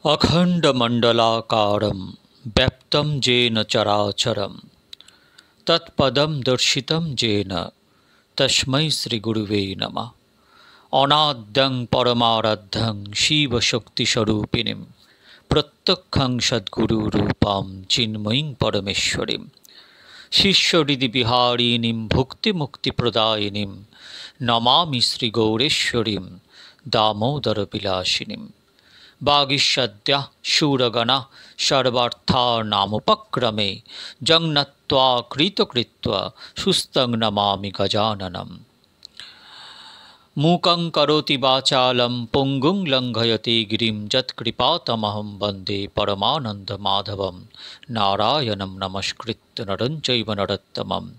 अखण्डमण्डलाकारं व्याप्तं येन चराचरं तत्पदं दर्शितं येन तस्मै श्रीगुरुवे नमः। अनाद्यं परमाराध्यं शिवशक्तिस्वरूपिणीं प्रत्यक्षं सद्गुरुरूपां चिन्मयीं परमेश्वरीं शिष्यहृदिविहारिणीं भुक्तिमुक्तिप्रदायिनीं नमामि श्रीगौरेश्वरीं दामोदरविलासिनीं। वागीषद्याः शूरगणाः सर्वार्थानामुपक्रमे जङ्नत्वा कृतकृत्वा सुस्तं नमामि गजाननम्। मूकं करोति वाचालं पुङ्गुं लङ्घयति गिरिं यत्कृपातमहं वन्दे परमानन्दमाधवं। नारायणं नमस्कृत्य नरं चैव नरोत्तमं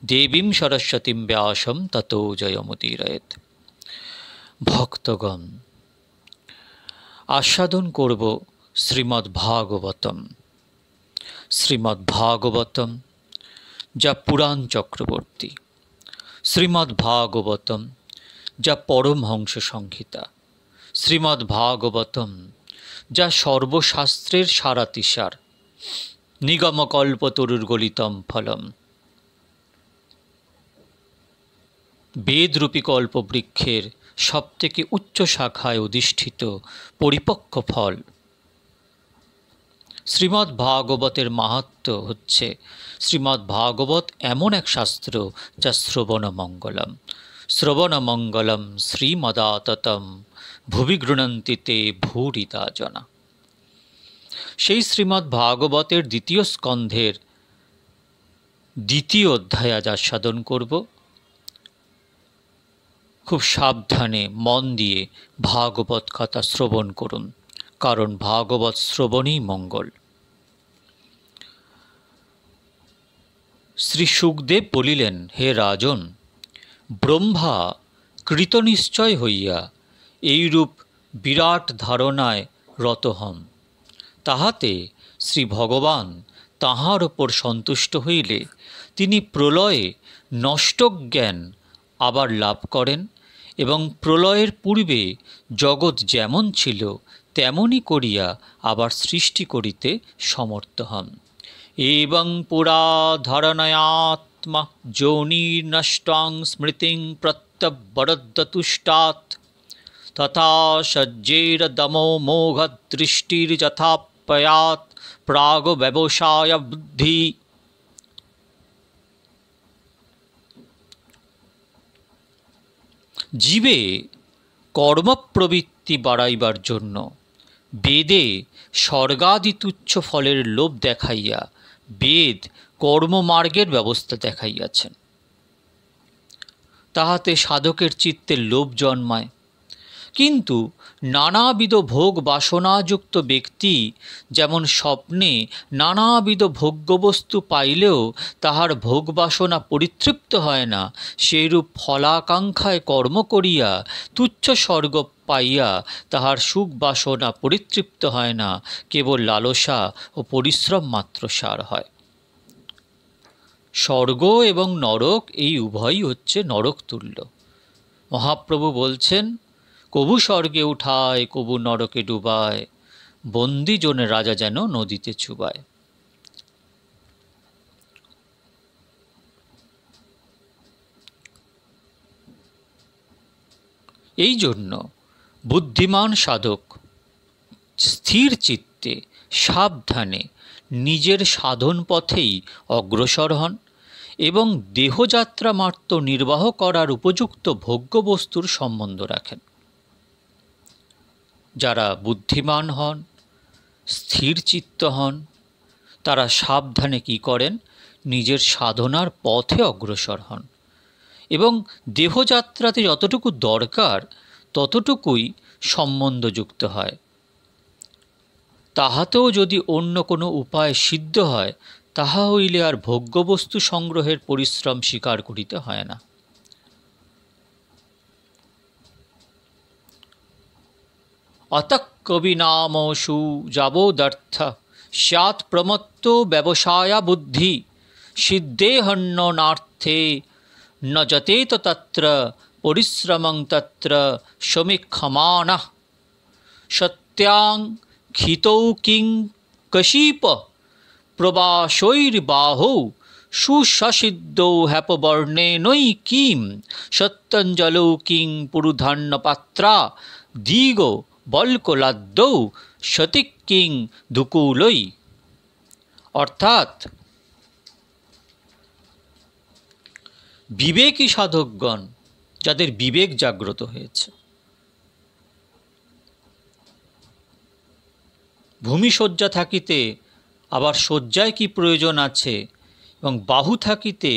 देवीं सरस्वतीं व्यासं ततो जयमुदीरयेत्। भक्तगण, आस्वादन करब श्रीमद्भागवतम। श्रीमद्भागवतम जा पुराण चक्रवर्ती, श्रीमद्भागवतम जा परमहंस संहिता, श्रीमद्भागवतम जा सर्वशास्त्रेर सारातिसार, निगमकल्पतरुर्गलितं फलम, वेदरूपी कल्पवृक्षेर सबथेके उच्च शाखाय अधिष्ठित परिपक्व फल। श्रीमद्भागवतेर माहात्म्य हच्छे श्रीमद्भागवत एमन एक शास्त्र जा श्रवणमंगलम। श्रवणमंगलम श्रीमदाततं भुवि गृह्णन्ति ते भूरिदा जना। सेई श्रीमद्भागवतेर द्वितीय स्कन्धेर द्वितीय अध्याय आज आस्वादन करब। खूब साबधाने मन दिए भागवत कथा श्रवण करुन, कारण भागवत श्रवणई मंगल। श्री सुखदेव बोलिलेन, हे राजन, ब्रह्मा कृतनिश्चय हইয়া এইরূপ বিরাট ধারণায় রত হন। তাহাতে শ্রী ভগবান তাহার উপর সন্তুষ্ট হইলে তিনি প্রলয়ে নষ্ট জ্ঞান আবার লাভ করেন এবং প্রলয়ের পূর্বে জগৎ যেমন ছিল তেমনি করিয়া আবার সৃষ্টি করিতে সমর্থ হন। এবং পুরা ধারণায়াত্মা যোনির্নষ্টাং স্মৃতিং প্রত্যবরদ্দতুষ্টাৎ তথা সজ্জের দমো মোঘ দৃষ্টির যথাপয়াৎ প্রাগ ব্যবসায় বুদ্ধি। जीवे कर्म प्रवृत्ति बाड़ाइबार जन्य वेदे स्वर्गादि तुच्छ फलेर लोभ देखाइया वेद कर्ममार्गेर व्यवस्था देखाइयाछेन। ताहाते साधकेर चित्ते लोभ जन्माय, किन्तु नानाविध भोग बासनायुक्त व्यक्ति जेमन स्वप्ने नानाविध भोग्यबस्तु पाइलेও ताहार भोग बासना परितृप्त हय ना, सेरूप फलाकांक्षाय कर्म करिया तुच्छ स्वर्ग पाइया ताहार सुख बासना परितृप्त हय ना, केवल लालसा और परिश्रम मात्र सार हय। स्वर्ग एवं नरक এই উভয়ই হচ্ছে নরক তুল্য। মহাপ্রভু বলছেন, কবু স্বর্গে উঠায় কবু নরকে ডুবায়, বন্দি জনে রাজা যেন নদীতে চুবায়। এই জন্য বুদ্ধিমান সাধক স্থির চিত্তে সাবধানে নিজের সাধন পথেই অগ্রসর হন এবং দেহযাত্রা মাত্র নির্বাহ করার উপযুক্ত ভোগ্যবস্তুর সম্বন্ধ রাখেন। যারা বুদ্ধিমান হন, স্থির চিত্ত হন, তারা সাবধানে কি করেন, নিজের সাধনার পথে অগ্রসর হন এবং দেহযাত্রাতে যতটুকু দরকার ততটুকুই সম্বন্ধযুক্ত হয়। তাহাতেও যদি অন্য কোনো উপায় সিদ্ধ হয়, তাহা হইলে আর ভোগ্যবস্তু সংগ্রহের পরিশ্রম স্বীকার করিতে হয় না। अतः कविनामसु जाबोदर्थ स्यात् प्रमत्तो व्यवसाय बुद्धि सिद्धेहन्ननार्थे न जतेत तत्र परिश्रमं तत्र समीक्षमानः सत्यां ক্ষিতৌ কিং কশীপ প্রবাসৈর্বাহৌ সুসিদ্ধৌ হ্যাপবর্ণেনৈ কিম সত্যঞ্জলৌ কিং পুরুধান্যপাত্রা দিগ বল্কলাদ্যৌ সতিক কিং দুকুলৈ। অর্থাৎ বিবেকী সাধকগণ, যাদের বিবেক জাগ্রত হয়েছে, ভূমিশয্যা থাকিতে আবার শয্যায় কি প্রয়োজন আছে, এবং বাহু থাকিতে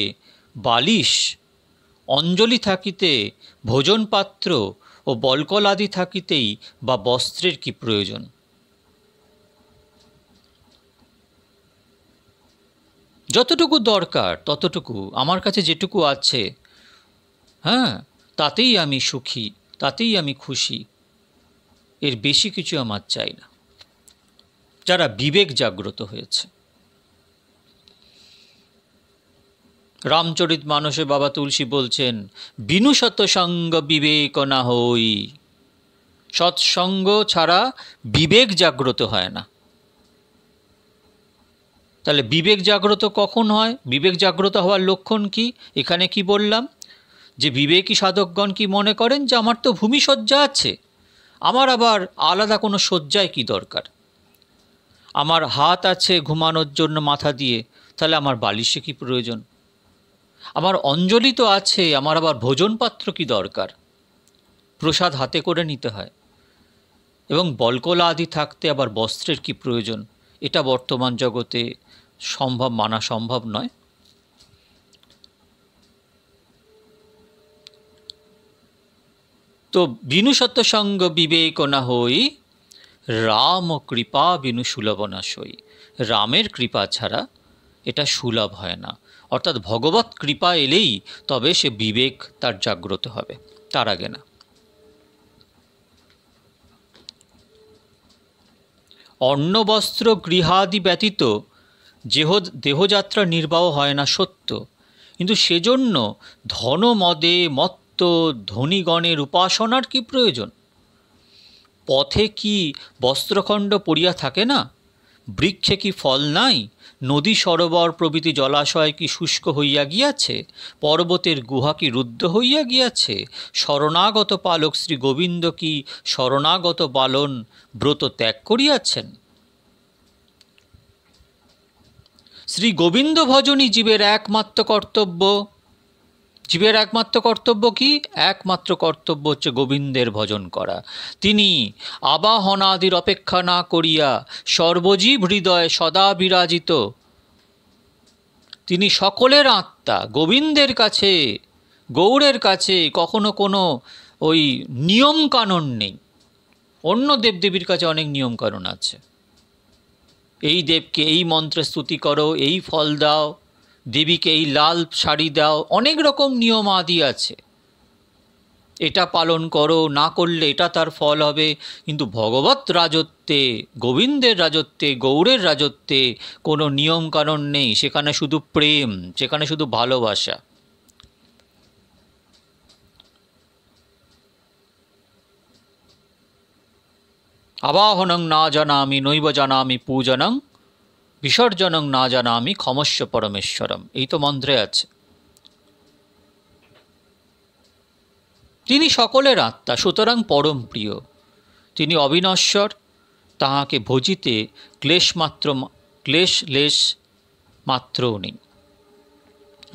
বালিশ, অঞ্জলি থাকিতে ভোজনপাত্র ও বল্কল আদি থাকিতেই বা বস্ত্রের কি প্রয়োজন। যতটুকু দরকার ততটুকু, আমার কাছে যেটুকু আছে, হ্যাঁ, তাতেই আমি সুখী, তাতেই আমি খুশি, এর বেশি কিছু আমার চাই না। যারা বিবেক জাগ্রত হয়েছে। রামচরিত মানসে বাবা তুলসী বলছেন, বিনু সৎসঙ্গ বিবেক না হই। সৎসঙ্গ ছাড়া বিবেক জাগ্রত হয় না। তাহলে বিবেক জাগ্রত কখন হয়? বিবেক জাগ্রত হওয়ার লক্ষণ কি? এখানে কি বললাম, যে বিবেকী সাধকগণ কি মনে করেন যে আমার তো ভূমিশয্যা আছে, আমার আবার আলাদা কোনো শয্যায় কি দরকার, আমার হাত আছে ঘুমানোর জন্য মাথা দিয়ে, তাহলে আমার বালিশে কি প্রয়োজন, আমার অঞ্জলি তো আছে, আমার আবার ভোজনপাত্র কি দরকার, প্রসাদ হাতে করে নিতে হয়, এবং বল্কলা আদি থাকতে আবার বস্ত্রের কি প্রয়োজন, এটা বর্তমান জগতে মানা সম্ভব নয়। তো বিনু সত্যসঙ্গ বিবেক না হই, রাম কৃপা বিনু সুলভ না সই। রামের কৃপা ছাড়া এটা সুলভ হয় না। অর্থাৎ ভগবত কৃপা এলেই তবে সে বিবেক তার জাগ্রত হবে, তার আগে না। অন্ন বস্ত্র গৃহাদি ব্যতীত দেহযাত্রা নির্বাহ হয় না সত্য, কিন্তু সেজন্য ধন মদে মত্ত ধনীগণের উপাসনার কি প্রয়োজন? পথে কি বস্ত্রখণ্ড পড়িয়া থাকে না? বৃক্ষে কি ফল নাই? নদী সরোবর প্রভৃতি জলাশয় কি শুষ্ক হইয়া গিয়াছে? পর্বতের গুহা কি রুদ্ধ হইয়া গিয়াছে? শরণাগত পালক শ্রী গোবিন্দ কি শরণাগত পালন ব্রত ত্যাগ করিয়াছেন? শ্রী গোবিন্দ ভজনই জীবের একমাত্র কর্তব্য। জীবের একমাত্র কর্তব্য কি? একমাত্র কর্তব্য হচ্ছে গোবিন্দের ভজন করা। তিনি আবাহনাদির অপেক্ষা না করিয়া সর্বজীব হৃদয়ে সদা বিরাজিত। তিনি সকলের আত্মা, গোবিন্দের কাছে, গৌড়ের কাছে কখনো কোনো ওই নিয়ম কানুন নেই। অন্য দেবদেবীর কাছে অনেক নিয়ম কানুন আছে, এই দেবকে এই মন্ত্রে স্তুতি করো, এই ফল দাও, দেবীকে এই লাল শাড়ি দাও, অনেক রকম নিয়ম আদি আছে, এটা পালন করো, না করলে এটা তার ফল হবে। কিন্তু ভগবত রাজত্বে, গোবিন্দের রাজত্বে, গৌড়ের রাজত্বে কোনো নিয়ম কানুন নেই। সেখানে শুধু প্রেম, সেখানে শুধু ভালোবাসা। আবাহনং না জানামি নৈব জানামি পূজনং বিসর্জনং না জানামি ক্ষমস্য পরমেশ্বরম, এই তো মন্ত্রে আছে। তিনি সকলের আত্মা, সুতরাং পরম প্রিয়। তিনি অবিনশ্বর, তাহাকে ভজিতে লেশ মাত্রও নেই।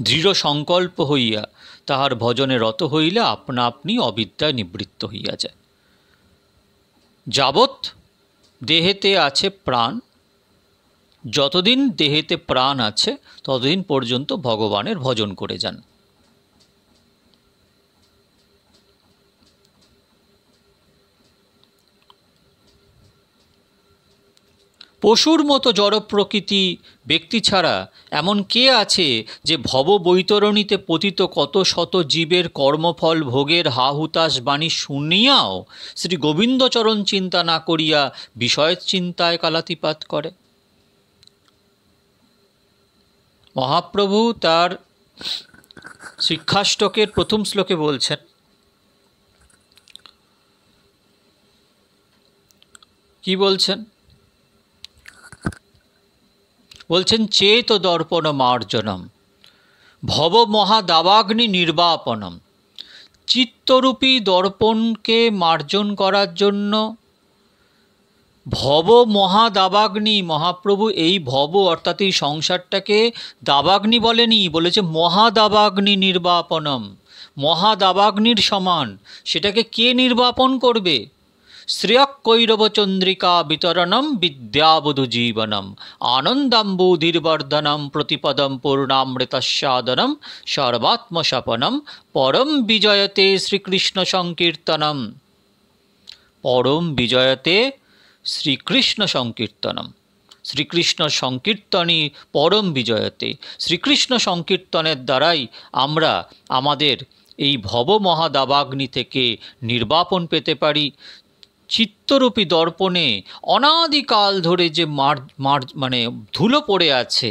দৃঢ় সংকল্প হইয়া তাহার ভজনে রত হইলে আপনা আপনি অবিদ্যায় নিবৃত্ত হইয়া যায়। যাবৎ দেহেতে আছে প্রাণ, যতদিন দেহেতে প্রাণ আছে ততদিন পর্যন্ত ভগবানের ভজন করে যান। পশুর মতো জড় প্রকৃতি ব্যক্তি ছাড়া এমন কে আছে যে ভব বৈতরণীতে পতিত কত শত জীবের কর্মফল ভোগের হা হুতাশ বাণী শুনিয়াও শ্রী গোবিন্দচরণ চিন্তা না করিয়া বিষয় চিন্তায় কালাতিপাত করে? মহাপ্রভু তার শিক্ষাষ্টকের প্রথম শ্লোকে বলছেন, কি বলছেন? বলছেন চেত দর্পণ মার্জনম ভব মহাদাবাগ্নি নির্বাপনম। চিত্তরূপী দর্পণকে মার্জন করার জন্য ভব মহাদাবাগ্নি, মহাপ্রভু এই ভব অর্থাৎ এই সংসারটাকে দাবাগ্নি বলেনি, বলেছে মহাদাবাগ্নি নির্বাপনম, মহাদাবাগ্নির সমান। সেটাকে কে নির্বাপন করবে? শ্রেয়ক কৈরব চন্দ্রিকা বিতরণম বিদ্যাবধূ জীবনম আনন্দাম্বুধির্বর্ধনম প্রতিপদম পূর্ণামৃতস্বাদনম সর্বাত্মসপনম পরম বিজয়তে শ্রীকৃষ্ণ সংকীর্তনম। পরম বিজয়তে শ্রীকৃষ্ণ সংকীর্তনম। শ্রীকৃষ্ণ সংকীর্তনই পরম বিজয়তে। শ্রীকৃষ্ণ সংকীর্তনের দ্বারাই আমরা আমাদের এই ভব মহাদাবাগ্নি থেকে নির্বাপন পেতে পারি। চিত্তরূপী দর্পণে অনাদিকাল ধরে যে মানে ধুলো পড়ে আছে,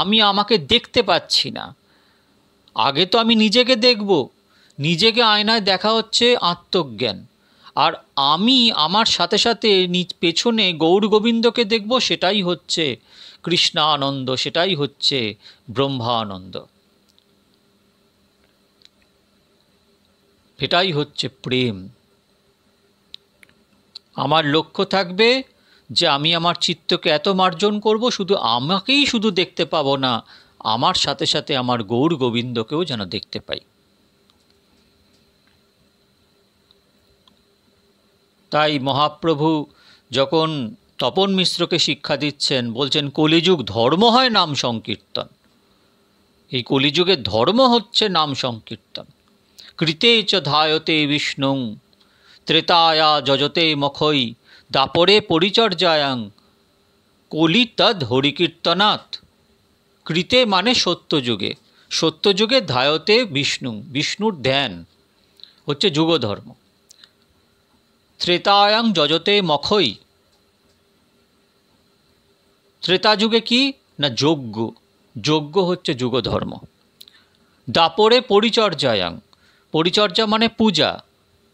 আমি আমাকে দেখতে পাচ্ছি না। আগে তো আমি নিজেকে দেখব, নিজেকে আয়নায় দেখা হচ্ছে আত্মজ্ঞান, আর আমি আমার সাথে সাথে পেছনে গৌর গোবিন্দকে দেখব, সেটাই হচ্ছে কৃষ্ণানন্দ, সেটাই হচ্ছে ব্রহ্মানন্দ, সেটাই হচ্ছে প্রেম। আমার লক্ষ্য থাকবে যে আমি আমার চিত্তকে এত মার্জন করব, শুধু আমাকেই শুধু দেখতে পাবো না, আমার সাথে সাথে আমার গৌর গোবিন্দকেও যেন দেখতে পাই। তাই মহাপ্রভু যখন তপন মিশ্রকে শিক্ষা দিচ্ছেন, বলছেন কলিযুগ ধর্ম হয় নাম সংকীর্তন। এই কলিযুগের ধর্ম হচ্ছে নাম সংকীর্তন। কৃতে চ ধায়তে বিষ্ণু ত্রেতায়া যজতে মখৈ দাপরে পরিচর্যায়াং কলি তদ হরিকীর্তনাথ। কৃতে মানে সত্যযুগে, সত্যযুগে ধায়তে বিষ্ণু, বিষ্ণুর ধ্যান হচ্ছে যুগধর্ম। ত্রেতায়াং যজতে মখৈ, ত্রেতা যুগে কি না যজ্ঞ, যজ্ঞ হচ্ছে যুগধর্ম। দাপরে পরিচর্যায়াং, পরিচর্যা মানে পূজা,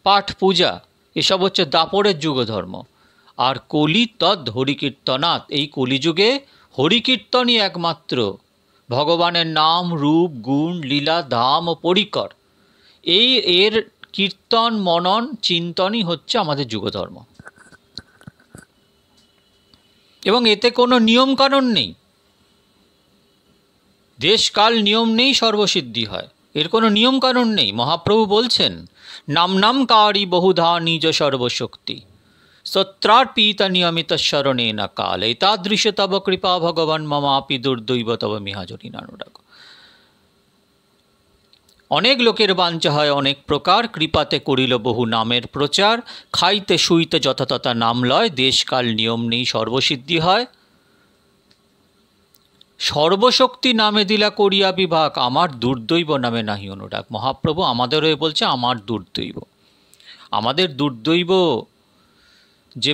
পাঠ পূজা, এসব হচ্ছে দাপরের যুগধর্ম। আর কলি তদ হরিকীর্তনাথ, এই কলিযুগে হরিকীর্তনই একমাত্র ভগবানের নাম রূপ গুণ লীলা ধাম ও পরিকর, এর কীর্তন মনন চিন্তনই হচ্ছে আমাদের যুগধর্ম। এবং এতে কোনো নিয়মকানুন নেই, দেশকাল নিয়ম নেই, সর্বসিদ্ধি হয়, এর কোনো নিয়মকানুন নেই। মহাপ্রভু বলছেন নাম নাম কারি বহুধা নিজ সর্বশক্তি সত্রার্পিতা নিয়মিত স্মরণে না কাল এতাদৃশ তব কৃপা ভগবান মমাপি দুর্দৈব তব মিহাজনী নানুরাগ। অনেক লোকের বাঞ্ছা হয় অনেক প্রকার, কৃপাতে করিল বহু নামের প্রচার। খাইতে শুইতে যথাতথা নাম লয়, দেশকাল নিয়ম নেই সর্বসিদ্ধি হয়। সর্বশক্তি নামে দিলা করিয়া বিভাগ, আমার দুর্দৈব নামে নাহি অনুরাগ। মহাপ্রভু আমাদের হয়ে বলছে আমার দুর্দৈব, আমাদের দুর্দৈব যে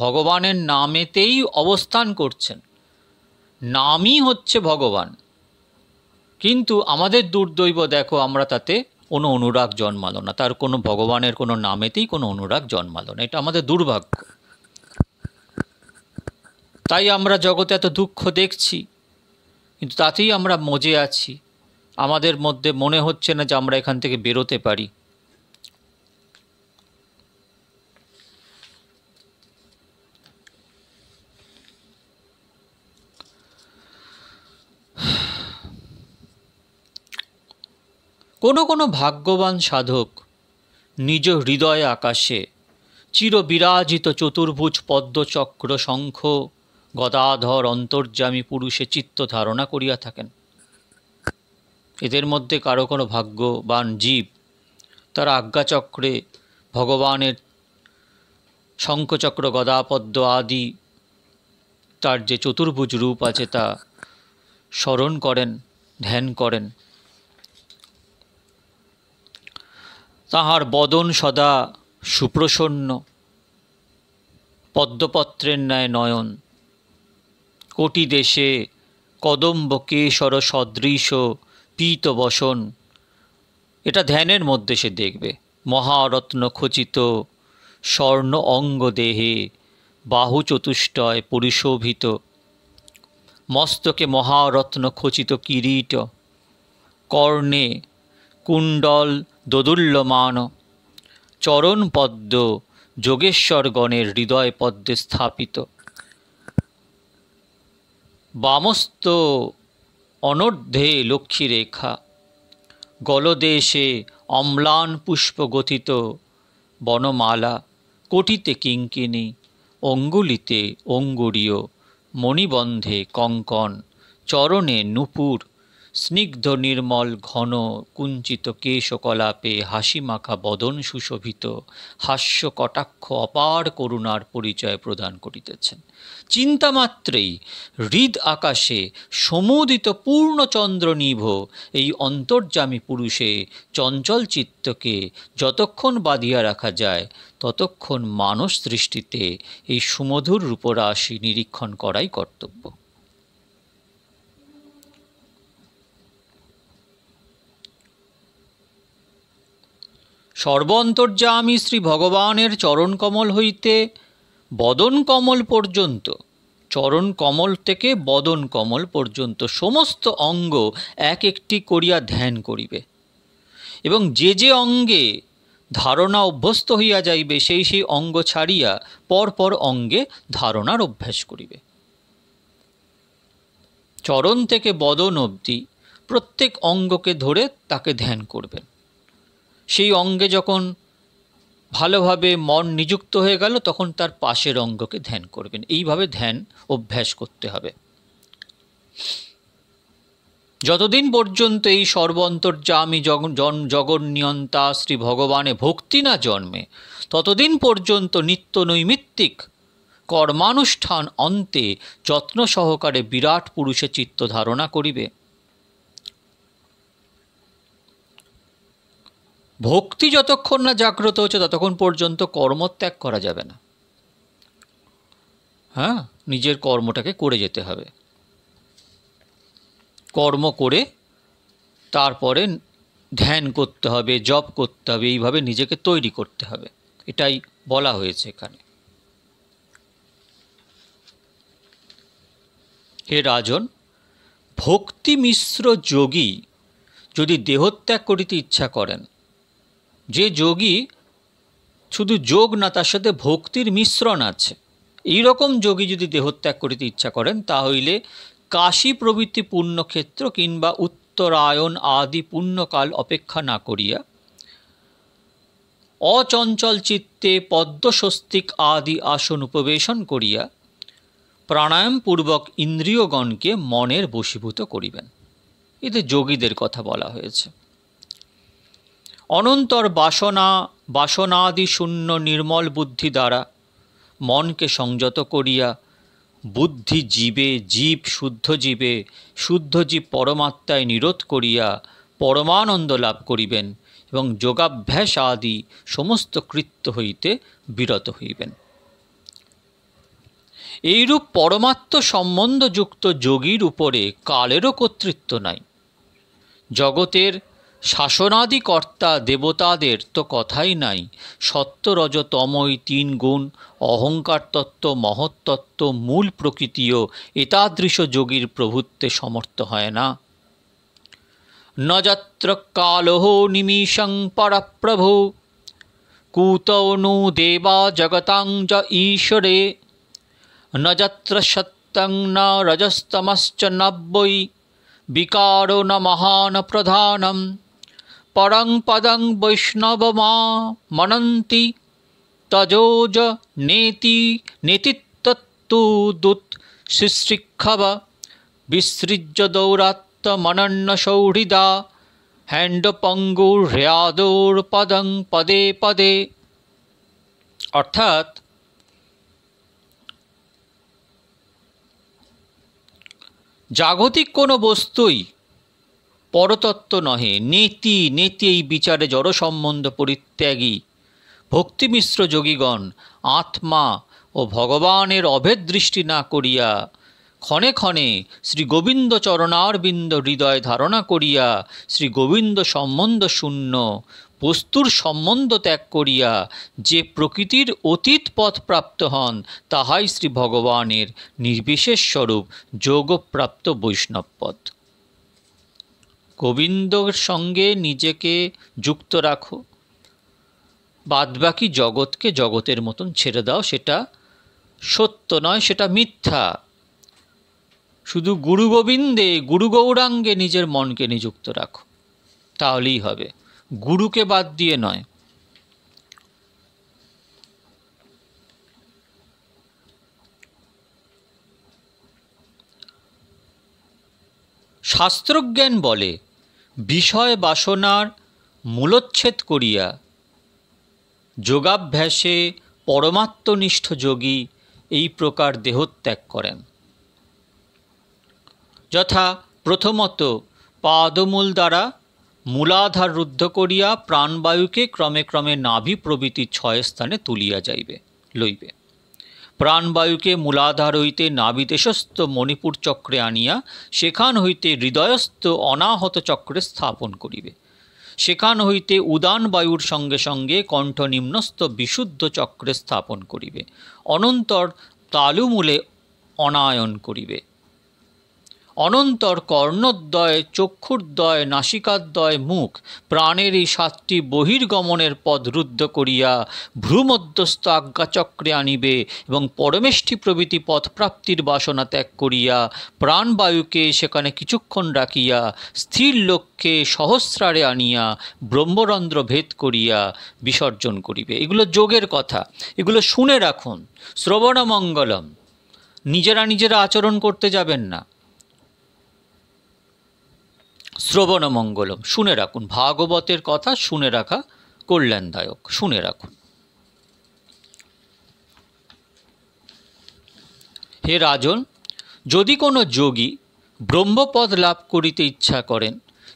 ভগবানের নামেতেই অবস্থান করছেন, নামই হচ্ছে ভগবান, কিন্তু আমাদের দুর্দৈব দেখো আমরা তাতে কোনো অনুরাগ জন্মালো না, তার কোনো ভগবানের কোনো নামেতেই কোনো অনুরাগ জন্মালো না, এটা আমাদের দুর্ভাগ্য। তাই আমরা জগতে এত দুঃখ দেখছি, কিন্তু তাতেই আমরা মজে আছি, আমাদের মধ্যে মনে হচ্ছে না যে আমরা এখান থেকে বেরোতে পারি। কোনো কোনো ভাগ্যবান সাধক নিজ হৃদয় আকাশে চির বিরাজিত চতুর্ভুজ পদ্মচক্র শঙ্খ গদাধর অন্তর্যামী পুরুষে চিত্ত ধারণা করিয়া থাকেন। এদের মধ্যে কারো কোনো ভাগ্যবান জীব তার আজ্ঞাচক্রে ভগবানের শঙ্খচক্র গদাপদ্ম আদি তার যে চতুর্ভুজ রূপ আছে তা স্মরণ করেন, ধ্যান করেন। তাহার বদন সদা সুপ্রসন্ন, পদ্মপত্রের ন্যায় নয়ন, কোটি দেশে কদম্ব কেশর সদৃশ পীত বসন। এটা ধ্যানের মধ্যে সে দেখবে। মহারত্ন খচিত স্বর্ণ অঙ্গ দেহে বাহু চতুষ্টয় পরিশোভিত, মস্তকে মহারত্ন খচিত কিরীট, কর্ণে কুণ্ডল দোদুল্যমান, চরণ পদ্ম যোগেশ্বরগণের হৃদয় পদ্মে স্থাপিত, বামস্ত অনর্ধে লক্ষ্মীরেখা, গলদেশে অম্লান পুষ্প গথিত বনমালা, কোটিতে কিঙ্কিণী, অঙ্গুলিতে অঙ্গুরীয়, মণিবন্ধে কঙ্কণ, চরণে নূপুর, স্নিগ্ধ নির্মল ঘন কুঞ্চিত কেশকলাপে হাসিমাখা বদন সুশোভিত, হাস্য কটাক্ষ অপার করুণার পরিচয় প্রদান করিতেছেন। চিন্তামাত্রেই হৃদ আকাশে সমুদিত পূর্ণচন্দ্রনিভ এই অন্তর্যামী পুরুষে চঞ্চল চিত্তকে যতক্ষণ বাঁধিয়া রাখা যায় ততক্ষণ মানস দৃষ্টিতে এই সুমধুর রূপরাশি নিরীক্ষণ করাই কর্তব্য। সর্বন্তর্যামী শ্রী ভগবানের চরণকমল হইতে বদন কমল পর্যন্ত, চরণ কমল থেকে বদন কমল পর্যন্ত সমস্ত অঙ্গ এক একটি করিয়া ধ্যান করিবে এবং যে যে অঙ্গে ধারণা অভ্যস্ত হইয়া যাইবে সেই সেই অঙ্গ ছাড়িয়া পরপর অঙ্গে ধারণার অভ্যাস করিবে। চরণ থেকে বদন অবধি প্রত্যেক অঙ্গকে ধরে তাকে ধ্যান করবেন। সেই অঙ্গে যখন ভালোভাবে মন নিযুক্ত হয়ে গেল তখন তার পাশের অঙ্গকে ধ্যান করবেন। এইভাবে ধ্যান অভ্যাস করতে হবে। যতদিন পর্যন্ত এই সর্বন্তর্যামী জগন্নিয়ন্তা শ্রী ভগবানে ভক্তি না জন্মে ততদিন পর্যন্ত নিত্য নৈমিত্তিক কর্মানুষ্ঠান অন্তে যত্ন সহকারে বিরাট পুরুষে চিত্ত ধারণা করিবে। ভক্তি যতক্ষণ না জাগ্রত হচ্ছে ততক্ষণ পর্যন্ত কর্মত্যাগ করা যাবে না। হ্যাঁ, নিজের কর্মটাকে করে যেতে হবে। কর্ম করে তারপরে ধ্যান করতে হবে, জপ করতে হবে, এইভাবে নিজেকে তৈরি করতে হবে। এটাই বলা হয়েছে এখানে। হে রাজন, ভক্তি মিশ্র যোগী যদি দেহত্যাগ করিতে ইচ্ছা করেন, যে যোগী শুধু যোগ না তার সাথে ভক্তির মিশ্রণ আছে, এই রকম যোগী যদি দেহত্যাগ করিতে ইচ্ছা করেন তাহলে কাশী প্রভৃতি পুণ্যক্ষেত্র কিংবা উত্তরায়ণ আদি পুণ্যকাল অপেক্ষা না করিয়া অচঞ্চল চিত্তে পদ্মস্বস্তিক আদি আসন উপবেশন করিয়া প্রাণায়ামপূর্বক ইন্দ্রিয়গণকে মনের বশীভূত করিবেন। এতে যোগীদের কথা বলা হয়েছে। অনন্তর বাসনাদি শূন্য নির্মল বুদ্ধি দ্বারা মনকে সংযত করিয়া বুদ্ধি জীবে, জীব শুদ্ধ জীবে, শুদ্ধ জীব পরমাত্মায় নিরোধ করিয়া পরমানন্দ লাভ করিবেন এবং যোগাভ্যাস আদি সমস্ত কৃত্য হইতে বিরত হইবেন। এইরূপ পরমাত্ম সম্বন্ধযুক্ত যোগীর উপরে কালেরও কর্তৃত্ব নাই। জগতের শাসনাদি কর্তা দেবতাদের তো কথাই নাই। সত্য রজ তমই তিন গুণ, অহংকার তত্ত্ব, মহত্তত্ত্ব, মূল প্রকৃতিও এতাদৃশ যোগীর প্রভুত্বে সমর্থ হয় না। ন যত্র কালহ নিমিষং পরপ্রভু, কুতৌ नु দেবা জগতাং চ ঈশ্বরে, ন যত্র সত্যং ন রজস্তমশ্চ নব্বৈ, বিকারো ন মহান প্রধানম, পরং পদং বৈষ্ণবমা মনন্তি, তজোজ নেতি নেতিত্বতুদুত শিশ্রিক্ষব, বিসৃজ্য দৌরাত্ম মনন্ন সৌহৃদা, হ্যান্ডপঙ্গুর হ্যাদোর পদং পদে পদে। অর্থাৎ জাগতিক কোনো বস্তুই পরতত্ত্ব নহে। নেতি নেতি এই বিচারে জড় সম্বন্ধ পরিত্যাগী ভক্তিমিশ্র যোগীগণ আত্মা ও ভগবানের অভেদ দৃষ্টি না করিয়া ক্ষণে ক্ষণে শ্রী গোবিন্দ চরণারবিন্দ হৃদয় ধারণা করিয়া শ্রী গোবিন্দ সম্বন্ধ শূন্য বস্তুর সম্বন্ধ ত্যাগ করিয়া যে প্রকৃতির অতীত পথ প্রাপ্ত হন, তাহাই শ্রী ভগবানের নির্বিশেষ স্বরূপ যোগপ্রাপ্ত বৈষ্ণব পথ। গোবিন্দর সঙ্গে নিজেকে যুক্ত রাখো, বাদবাকি জগৎকে জগতের মতন ছেড়ে দাও। সেটা সত্য নয়, সেটা মিথ্যা। শুধু গুরু গোবিন্দে, গুরু গৌরাঙ্গে নিজের মনকে নিযুক্ত রাখো, তাহলেই হবে, গুরুকে বাদ দিয়ে নয়। শাস্ত্রজ্ঞান বলে, বিষয় বাসনার মূলোচ্ছেদ করিয়া যোগাভ্যাসে পরমাত্মনিষ্ঠ যোগী এই প্রকার দেহত্যাগ করেন। যথা প্রথমত পাদমূল দ্বারা মূলাধার রুদ্ধ করিয়া প্রাণবায়ুকে ক্রমে ক্রমে নাভি প্রভৃতি 6 স্থানে তুলিয়া লইবে। প্রাণবায়ুকে মূলাধার হইতে নাভিদেশস্থ মণিপুর চক্রে আনিয়া সেখান হইতে হৃদয়স্থ অনাহত চক্রে স্থাপন করিবে। সেখান হইতে উদান বায়ুর সঙ্গে সঙ্গে কণ্ঠ নিম্নস্থ বিশুদ্ধ চক্রে স্থাপন করিবে। অনন্তর তালুমূলে অনায়ন করিবে। অনন্তর কর্ণোদ্বয়, চক্ষুর্দ্বয়, নাসিকাদ্বয়, মুখ প্রাণের এই 7টি বহির্গমনের পদ রুদ্ধ করিয়া ভ্রূমধ্যস্থ আজ্ঞাচক্রে আনিবে এবং পরমেষ্ঠি প্রভৃতি পথ প্রাপ্তির বাসনা ত্যাগ করিয়া প্রাণবায়ুকে সেখানে কিছুক্ষণ রাখিয়া স্থির লক্ষ্যে সহস্রারে আনিয়া ব্রহ্মরন্ধ্র ভেদ করিয়া বিসর্জন করিবে। এগুলো যোগের কথা, এগুলো শুনে রাখুন। শ্রবণমঙ্গলম, নিজেরা আচরণ করতে যাবেন না। শ্রবণমঙ্গলম শুনে রাখুন, ভাগবতের কথা শুনে রাখা কল্যাণদায়ক, শুনে রাখুন। হে রাজন, যদি কোনো যোগী ব্রহ্মপদ লাভ করিতে ইচ্ছা করেন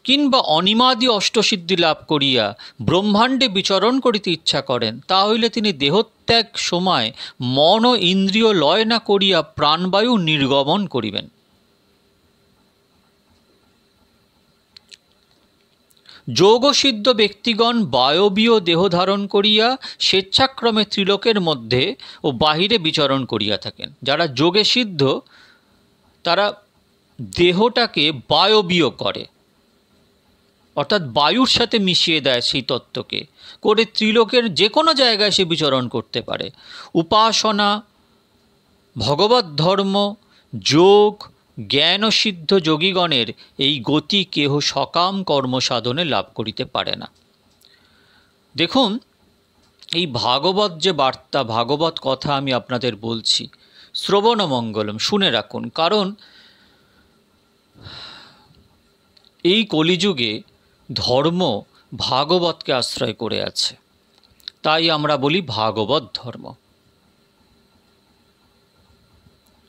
কিংবা অনিমাদি অষ্টসিদ্ধি লাভ করিয়া ব্রহ্মাণ্ডে বিচরণ করিতে ইচ্ছা করেন, তাহলে তিনি দেহত্যাগ সময় মন ও ইন্দ্রিয় লয় না করিয়া প্রাণবায়ু নির্গমন করিবেন। যোগসিদ্ধ ব্যক্তিগণ বায়বীয় দেহ ধারণ করিয়া স্বেচ্ছাক্রমে ত্রিলোকের মধ্যে ও বাহিরে বিচরণ করিয়া থাকেন। যারা যোগে সিদ্ধ তারা দেহটাকে বায়বীয় করে, অর্থাৎ বায়ুর সাথে মিশিয়ে দেয় সেই তত্ত্বকে, করে ত্রিলোকের যে কোনো জায়গায় সে বিচরণ করতে পারে। উপাসনা, ভগবত ধর্ম, যোগ, জ্ঞান ও সিদ্ধ যোগীগণের এই গতি কেহ সকাম কর্ম সাধনে লাভ করিতে পারে না। দেখুন, এই ভাগবত যে বার্তা, ভাগবত কথা আমি আপনাদের বলছি, শ্রবণমঙ্গলম শুনে রাখুন। কারণ এই কলিযুগে ধর্ম ভাগবতকে আশ্রয় করে আছে, তাই আমরা বলি ভাগবত ধর্ম।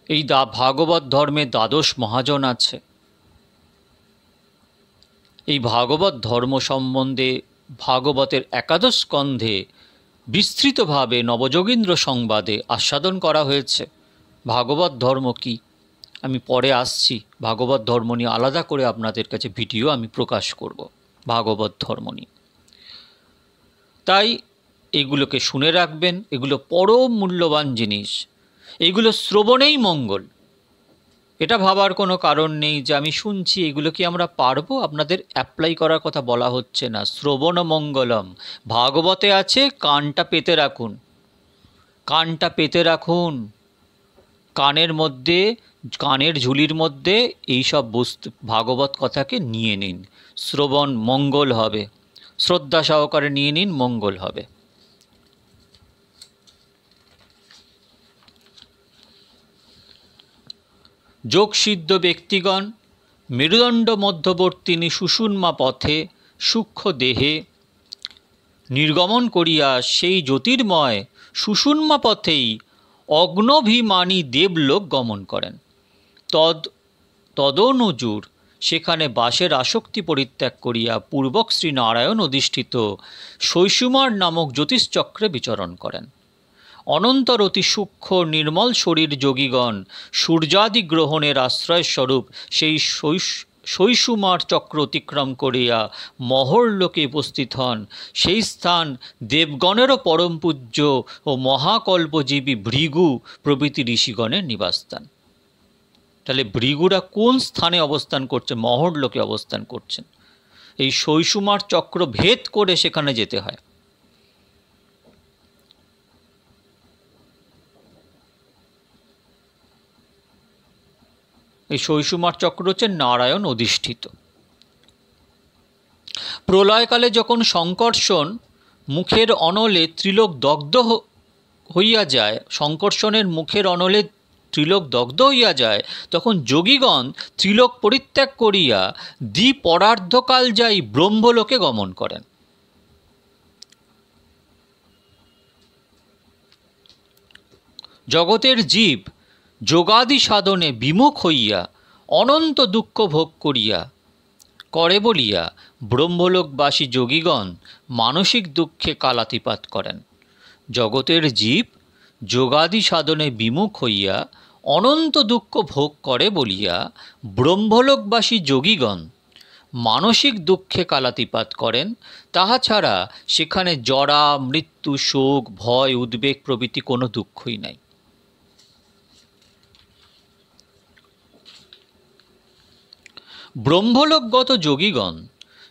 এই ভাগবত ধর্মে 12 মহাজন আছে। এই ভাগবত ধর্ম সম্বন্ধে ভাগবতের 11 স্কন্ধে বিস্তৃতভাবে নবযোগীন্দ্র সংবাদে আস্বাদন করা হয়েছে। ভাগবত ধর্ম কি আমি পরে আসছি, ভাগবত ধর্ম নিয়ে আলাদা করে আপনাদের কাছে ভিডিও আমি প্রকাশ করব ভাগবত ধর্ম নিয়ে। তাই এগুলোকে শুনে রাখবেন, এগুলো পরম মূল্যবান জিনিস, এইগুলো শ্রবণেই মঙ্গল। এটা ভাবার কোনো কারণ নেই যে আমি শুনছি এগুলো কি আমরা পারবো, আপনাদের অ্যাপ্লাই করার কথা বলা হচ্ছে না। শ্রবণ মঙ্গলম ভাগবতে আছে, কানটা পেতে রাখুন, কানটা পেতে রাখুন। কানের মধ্যে, কানের ঝুলির মধ্যে এইসব বস্তু ভাগবত কথাকে নিয়ে নিন, শ্রবণ মঙ্গল হবে। শ্রদ্ধা সহকারে নিয়ে নিন, মঙ্গল হবে। যোগসিদ্ধ ব্যক্তিগণ মেরুদণ্ড মধ্যবর্তিনী সুষুম্না পথে সূক্ষ্ম দেহে নির্গমন করিয়া সেই জ্যোতির্ময় সুষুম্না পথেই অগ্নভিমানী দেবলোক গমন করেন। তদনুজুর সেখানে বাসের আসক্তি পরিত্যাগ করিয়া পূর্বক শ্রীনারায়ণ অধিষ্ঠিত শৈশুমার নামক জ্যোতিষচক্রে বিচরণ করেন। অনন্তর অতি সূক্ষ্ম নির্মল শরীর যোগীগণ সূর্যাদি গ্রহণের আশ্রয়স্বরূপ সেই শৈশুমার চক্র অতিক্রম করিয়া মহর্লোকে উপস্থিত হন। সেই স্থান দেবগণেরও পরম পূজ্য ও মহাকল্পজীবী ভৃগু প্রভৃতি ঋষিগণের নিবাসস্থান। তাহলে ভৃগুরা কোন স্থানে অবস্থান করছে? মহর্লোকে অবস্থান করছেন। এই শৈশুমার চক্র ভেদ করে সেখানে যেতে হয়। এই শৈশুমার চক্র হচ্ছে নারায়ণ অধিষ্ঠিত। প্রলয়কালে যখন সংকর্ষণ মুখের অনলে ত্রিলোক দগ্ধ হইয়া যায়, সংকর্ষণের মুখের অনলে ত্রিলোক দগ্ধ হইয়া যায়, তখন যোগীগণ ত্রিলোক পরিত্যাগ করিয়া দ্বিপরার্ধকাল যাই ব্রহ্মলোকে গমন করেন। জগতের জীব যোগাদি সাধনে বিমুখ হইয়া অনন্ত দুঃখ ভোগ করিয়া করে বলিয়া ব্রহ্মলোকবাসী যোগীগণ মানসিক দুঃখে কালাতিপাত করেন। জগতের জীব যোগাদি সাধনে বিমুখ হইয়া অনন্ত দুঃখ ভোগ করে বলিয়া ব্রহ্মলোকবাসী যোগীগণ মানসিক দুঃখে কালাতিপাত করেন। তাহা ছাড়া সেখানে জরা, মৃত্যু, শোক, ভয়, উদ্বেগ প্রভৃতি কোনো দুঃখই নাই। ব্রহ্মলোকগত যোগীগণ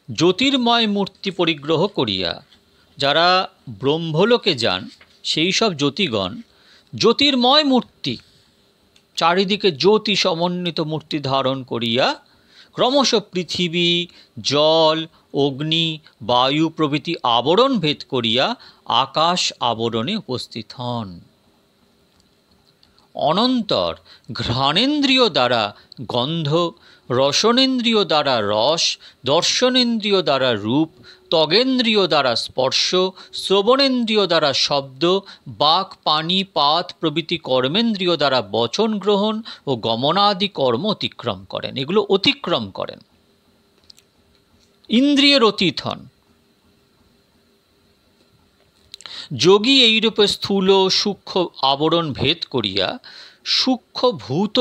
জ্যোতির্ময় মূর্তি পরিগ্রহ করিয়া, যারা ব্রহ্মলোকে যান সেই সব জ্যোতিগণ জ্যোতির্ময় মূর্তি, চারিদিকে জ্যোতি সমন্বিত মূর্তি ধারণ করিয়া ক্রমশ পৃথিবী, জল, অগ্নি, বায়ু প্রভৃতি আবরণ ভেদ করিয়া আকাশ আবরণে উপস্থিত হন। অনন্তর ঘ্রাণেন্দ্রিয় দ্বারা গন্ধ, রসনেন্দ্রিয় দ্বারা রস, দর্শনেন্দ্রিয় দ্বারা রূপ, ত্বগেন্দ্রিয় দ্বারা স্পর্শ, শ্রবণেন্দ্রিয় দ্বারা শব্দ, বাক, পানি, পাত প্রভৃতি কর্মেন্দ্রিয় দ্বারা বচন গ্রহণ ও গমনাদি কর্ম অতিক্রম করেন। এগুলো অতিক্রম করেন, ইন্দ্রিয়ের অতীত হন। যোগী এইরূপে স্থূল সূক্ষ্ম আবরণ ভেদ করিয়া সূক্ষ্মভূত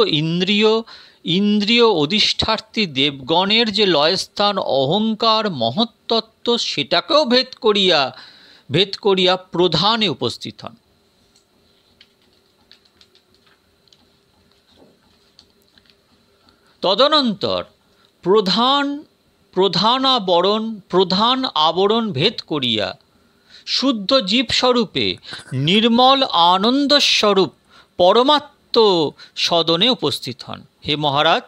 ইন্দ্রিয় অধিষ্ঠার্থী দেবগণের যে লয়স্থান অহংকার মহত্তত্ত্ব, সেটাকেও ভেদ করিয়া প্রধানে উপস্থিত হন। তদনন্তর প্রধান আবরণ ভেদ করিয়া শুদ্ধ জীবস্বরূপে নির্মল আনন্দস্বরূপ পরমাত্ম সদনে উপস্থিত হন। হে মহারাজ,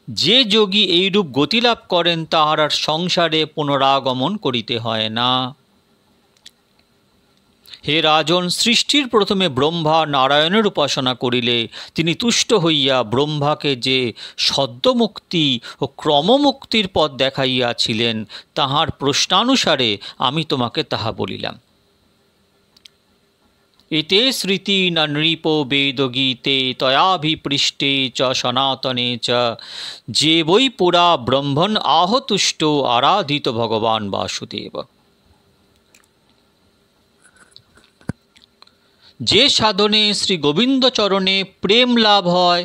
যে যোগী এইরূপ গতিলাভ করেন তাহার আর সংসারে পুনরাগমন করিতে হয় না। হে রাজন, সৃষ্টির প্রথমে ব্রহ্মা নারায়ণের উপাসনা করিলে তিনি তুষ্ট হইয়া ব্রহ্মাকে যে সদ্যমুক্তি ও ক্রমমুক্তির পথ দেখাইয়াছিলেন, তাহার প্রশ্নানুসারে আমি তোমাকে তাহা বলিলাম। এতে স্মৃতি না নৃপ বেদগীতে তয়াভিপৃষ্টে চ সনাতনে চ যে বৈ পুরা ব্রহ্মণ আহতুষ্ট আরাধিত ভগবান বাসুদেব। যে সাধনে শ্রী গোবিন্দচরণে প্রেম লাভ হয়,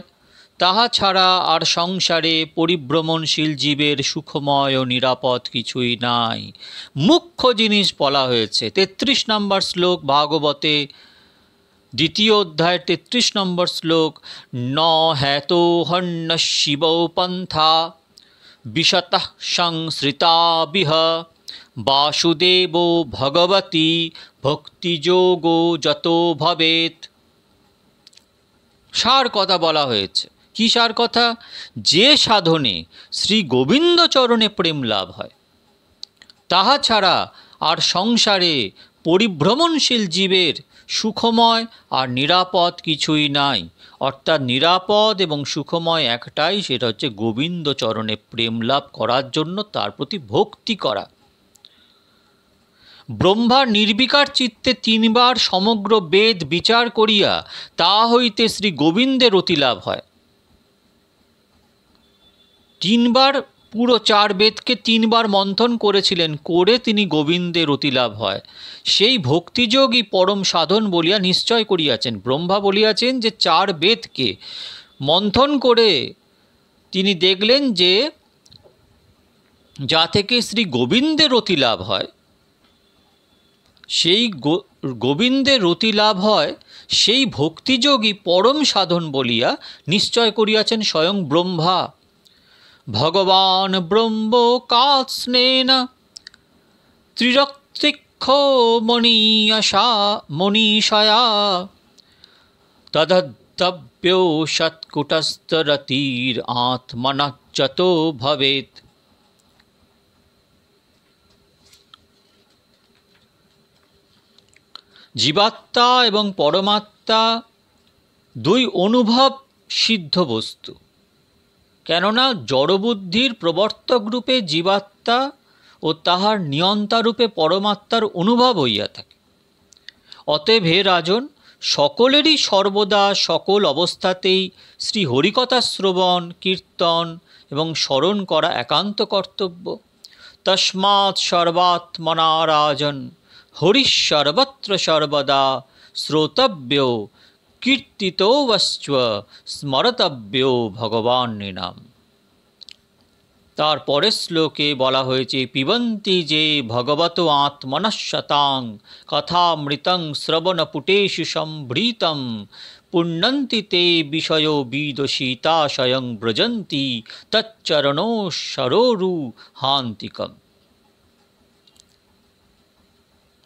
তাহা ছাড়া আর সংসারে পরিভ্রমণশীল জীবের সুখময় ও নিরাপদ কিছুই নাই। মুখ্য জিনিস বলা হয়েছে। 33 নম্বর শ্লোক ভাগবতে, দ্বিতীয় অধ্যায় 33 নম্বর শ্লোক, ন হেতো হন্য শিবৌ পন্থা বিশতঃ সংসৃতাবিহ বাসুদেব ভগবতী ভক্তিযোগো যত ভবেত। সার কথা বলা হয়েছে। কি সার কথা? যে সাধনে শ্রী গোবিন্দচরণে প্রেম লাভ হয়, তাহা ছাড়া আর সংসারে পরিভ্রমণশীল জীবের সুখময় আর নিরাপদ কিছুই নাই। অর্থাৎ নিরাপদ এবং সুখময় একটাই, সেটা হচ্ছে গোবিন্দচরণে প্রেম লাভ করার জন্য তার প্রতি ভক্তি করা। ব্রহ্মার নির্বিকার চিত্তে 3 বার সমগ্র বেদ বিচার করিয়া তা হইতে শ্রী গোবিন্দের অতিলাভ হয়। 3 বার পুরো 4 বেদকে 3 বার মন্থন করেছিলেন, করে তিনি গোবিন্দের অতিলাভ হয়। সেই ভক্তিযোগই পরম সাধন বলিয়া নিশ্চয় করিয়াছেন। ব্রহ্মা বলিয়াছেন যে 4 বেদকে মন্থন করে তিনি দেখলেন যে যা থেকে শ্রী গোবিন্দের রতি লাভ হয়, সেই গোবিন্দের রতি লাভ হয়, সেই ভক্তিযোগী পরম সাধন বলিয়া নিশ্চয় করিয়াছেন স্বয়ং ব্রহ্মা। ভগবান ব্রহ্ম কাৎস্নেন ত্রিরক্তিক্ষ মনীষয়া তদদ্ভ্যো সৎকুটস্থরতির আত্মনাচ্যতো ভবেৎ। জীবাত্মা এবং পরমাত্মা দুই অনুভব সিদ্ধ বস্তু, কেননা জড়বুদ্ধির প্রবর্তক রূপে জীবাত্মা ও তাহার নিয়ন্তা রূপে পরমাত্মার অনুভব হইয়া থাকে। অতএব হে রাজন, সকলেরই সর্বদা সকল অবস্থাতেই শ্রী হরিকথা শ্রবণ, কীর্তন এবং স্মরণ করা একান্ত কর্তব্য। তস্মাৎ সর্বাত্মনা রাজন হরিঃ সর্বত্র সর্বদা শ্রোতব্য কীর্তিতব্য স্মরতব্য ভগবান নাম। তার পরের শ্লোকে বলা হয়েছে, পিবন্তি যে ভগবত আত্মনঃশতাং কথামৃতং শ্রবণপুটেষু সম্ভৃতম পুণ্যন্তি তে বিষয়ো বিদোষিতা স্বয়ং ব্রজন্তি তচ্চরণো সরোরুহান্তিকম।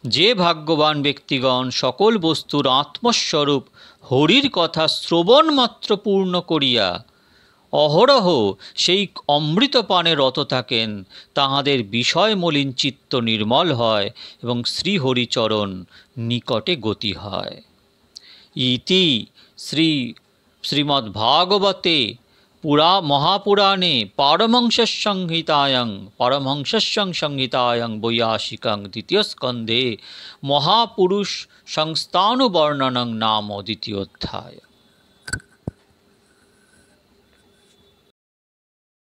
যে ভাগ্যবান ব্যক্তিগণ সকল বস্তুর আত্মস্বরূপ হরির কথা শ্রবণ মাত্র পূর্ণ করিয়া অহরহ সেই অমৃতপানে রত থাকেন, তাহাদের বিষয় মলিন চিত্ত নির্মল হয় এবং শ্রীহরিচরণ নিকটে গতি হয়। ইতি শ্রীমদ্ভাগবতে মহাপুরাণে পারমহংস্যং সংহিতায়াং বৈয়াসিকাং দ্বিতীয় স্কন্ধে মহাপুরুষ সংস্থানুবর্ণনং নাম দ্বিতীয়োধ্যায়।